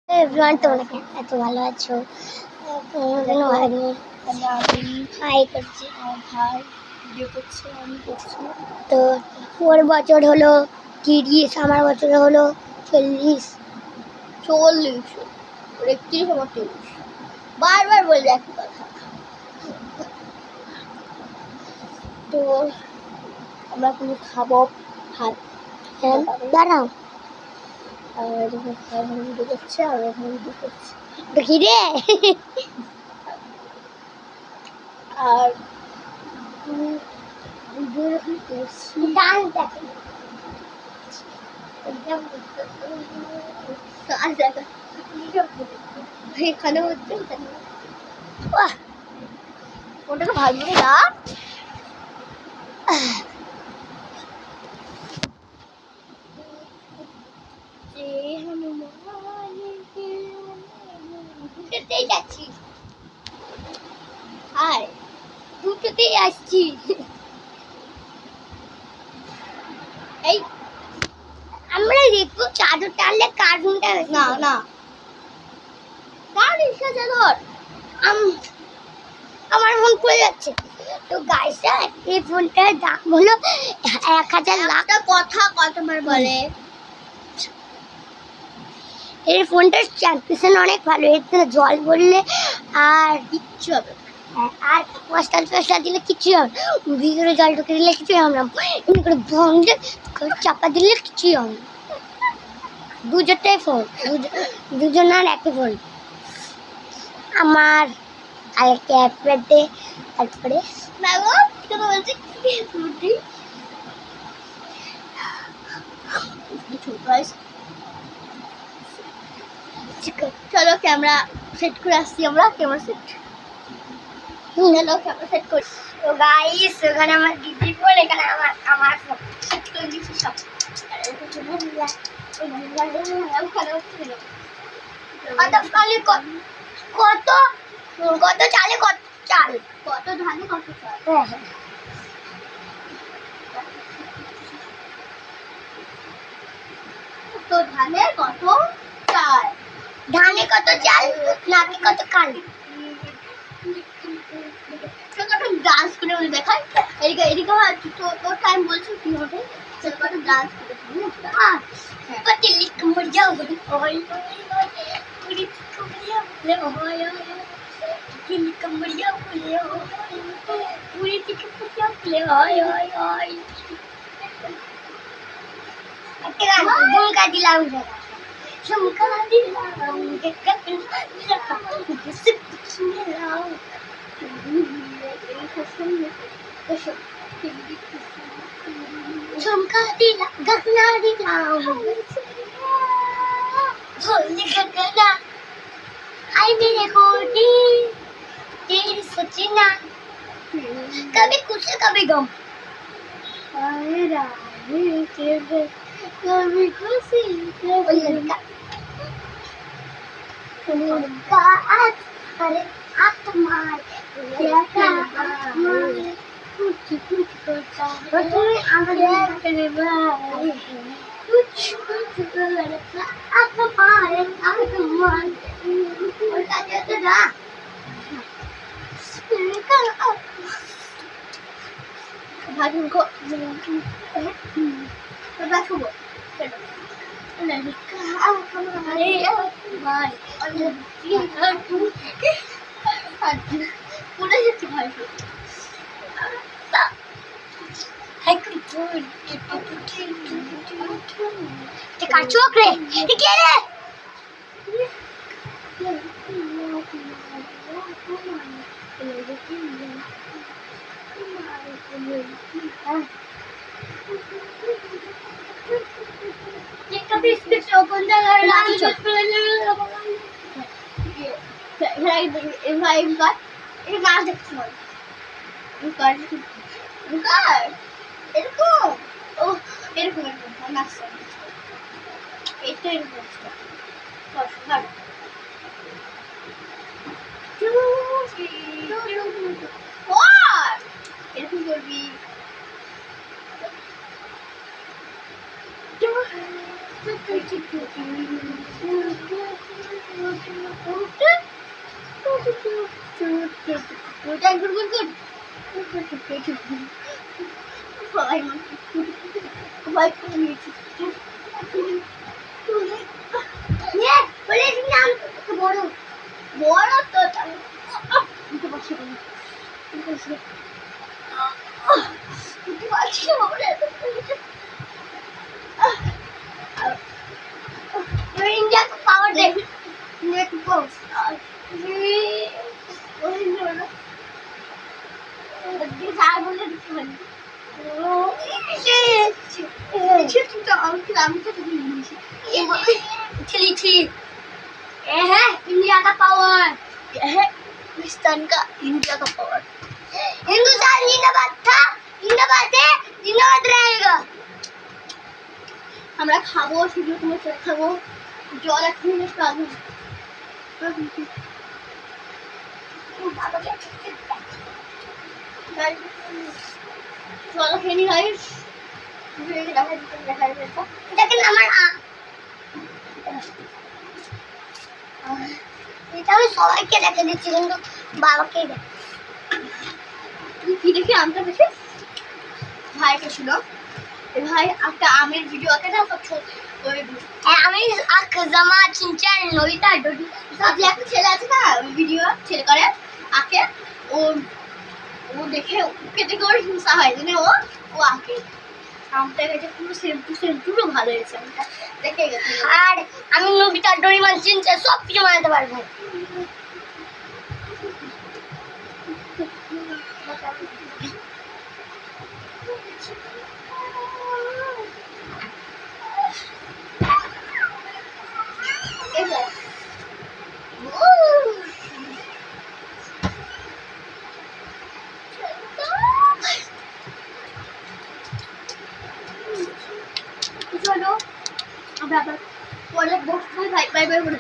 Everyone, তোমরা এত ভালো আছো? হাই করছি। ভাই ভিডিও করছে, আমি করছি। তো ওর বছর হলো 30, আমার বছর হলো 40। 40, 31, আমার 23। বারবার বলবে একই কথা। তো আমরা কোনো খাবো ভাত। হ্যাঁ, দাঁড়াও। আর যখন ভাই ভিডিও করছে আর ওখানে ভিডিও করছে। দেখি রে। আর ভিডিও যখন করছি ডান্স দেখো। এখানে হচ্ছে বাহ, ওটাকে ভালো না। দুটোতেই যাচ্ছি। হাই, দুটোতেই আসছি। এই আমরা দেখবো চাদর টানলে কার্টুনটা না না কার ইচ্ছা চাদর? আমার ফোন পড়ে যাচ্ছে। তো গাইসরা, এই ফোনটার দাম হলো 1000 লাখ। একটা কথা কতবার বলে? এই ফোনটার চ্যাম্পিয়ন অনেক ভালো। এতে জল পড়লে আর কিচ্ছু হবে না। আর ক্রিস্টাল দিলে কিছু হবে না। ভিতরে জল ঢুকে দিলে কিছুই হবে না। এমনি করে বন্ধ করে চাপা দিলে কিছুই হবে না। দুজোটাই ফোন, দুজনের একই ফোন। আমার আরেকটা অ্যাপে তারপরে দেখো কথা বলছি চলো ক্যামেরা সেট করে আসছি। আমরা ক্যামেরা সেট চলো ক্যামেরা সেট করি। তো গাইস, ওখানে আমার দিদির ফোন, এখানে আমার ফোন। সেট করে দিচ্ছি সব। কত কত চালে কত চাল, কত ধানে কত চাল। কত ধানে কত চাল। ধানে কত চাল, নাকি কত কাল? ডান্স করে উনি দেখায়। এদিকে এদিকে তোর টাইম বলছো কি হবে? কত ডান্স করে পতিলি কমরিয়া ওই ওই পুরি কমরিয়া বলে ওই ওই পতিলি কমরিয়া বলে ওই পুরি কমরিয়া বলে ওই ওই ওই। একটা গান ঝুমকা দিলাম, ঝুমকা দিলাম দেখা দিলাম। ঝুমকা দিলাম, গগনা দিলাম, भोले गगना आई मेरे होली तेरी सजना, कभी खुश कभी गम, कभी खुशी उनका आज अरे आत्मार क्या करता कुछ कुछ करता है तुम्हें आमदन करे भाई कुछ कुछ करता आत्मार आत्मार उनका कहते ना भाभी उनको बैठो পুরো যেতে ভাই চোখরে কে রে कभी इसके ओपन जगह लागी भाई भाई इनका ये गाल देखते हो इनका এরকম ও এরকম এরকম নাচছে এটা এরকম ভালো এরকম করবি ওটা গুড গুড গুড সবাই সবাই বলে নাম বড় বড় তো দিতে পারছি না দিতে পারছি না इंडिया का पावर देख नेट बॉक्स वही बोलो ये सारे बोले दिखाने ये तो और किलोमीटर तक नहीं है चली थी ये है इंडिया का पावर ये है पाकिस्तान का इंडिया का पावर हिंदुस्तान जिंदाबाद था जिंदाबाद है जिंदाबाद रहेगा আমরা খাবো শুধু তোমার চলে খাবো জল এক মিনিট খাবো জল খেয়ে নি গাইস দেখেন আমার এটা আমি সবাইকে দেখে দিচ্ছি কিন্তু বাবাকে তুই কি দেখি আমটা দেখে ভাইকে ছিল ভাই একটা আমের ভিডিও আছে না সব ওই আমি আখ জামা চিনচান নইতা ডডি সব একটা ছেলে আছে না ওই ভিডিও ছেলে করে আকে ও ও দেখে ওকে দেখে ওর হিংসা হয় জানে ও আকে আমটা গেছে পুরো সেম পুরো ভালো হয়েছে আমটা দেখে গেছে আর আমি নবিতা ডরিমান চিনচা সব কিছু বানাতে পারবো চলো আমরা আবার পরে বক্স বাই বাই করে